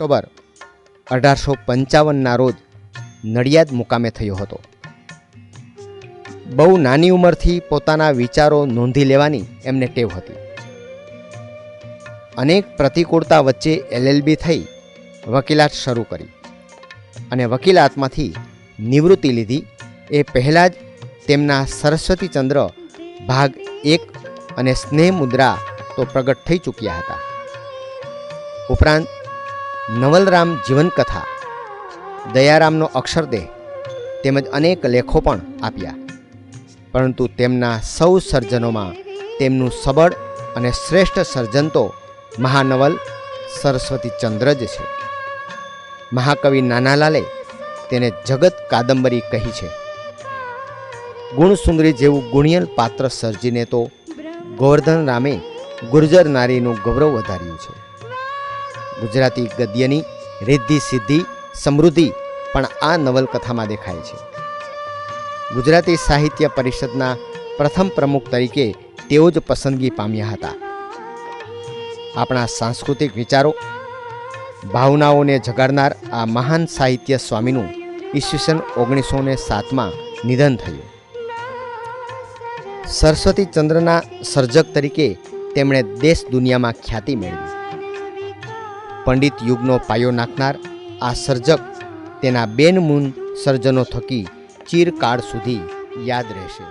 October 1855ના રોજ નડિયાદ મુકામે થયો હતો. બહુ નાની ઉંમરથી પોતાના વિચારો નોંધી લેવાની એમને ટેવ હતી. અનેક પ્રતિકૂળતા વચ્ચે LLB થઈ વકીલાત શરૂ કરી અને વકીલાતમાંથી નિવૃત્તિ લીધી. એ પહેલાં જ તેમના સરસ્વતીચંદ્ર ભાગ 1 અને સ્નેહ મુદ્રા તો પ્રગટ થઈ ચૂક્યા હતા. ઉપરાંત નવલરામ જીવનકથા, દયારામનો અક્ષરદેહ તેમજ અનેક લેખો પણ આપ્યા. પરંતુ તેમના સૌ સર્જનોમાં તેમનું સબળ અને શ્રેષ્ઠ સર્જન તો મહાનવલ સરસ્વતીચંદ્ર જ છે. મહાકવિ નાનાલાલે તેને જગત કાદંબરી કહી છે. ગુણસુંદરી જેવું ગુણિયલ પાત્ર સર્જીને તો ગોવર્ધન રામે ગુર્જર નારીનું ગૌરવ વધાર્યું છે. ગુજરાતી ગદ્યની રિદ્ધિ સિદ્ધિ સમૃદ્ધિ પણ આ નવલકથામાં દેખાય છે. ગુજરાતી સાહિત્ય પરિષદના પ્રથમ પ્રમુખ તરીકે તેઓ જ પસંદગી પામ્યા હતા. આપણા સાંસ્કૃતિક વિચારો ભાવનાઓને જગાડનાર આ મહાન સાહિત્ય સ્વામીનું ઈસવીસન 1907માં નિધન થયું. સરસ્વતીચંદ્રના સર્જક તરીકે તેમણે દેશ દુનિયામાં ખ્યાતિ મેળવી. પંડિત યુગનો પાયો નાખનાર આ સર્જક તેના બેનમૂન સર્જનો થકી ચિરકાળ સુધી યાદ રહેશે.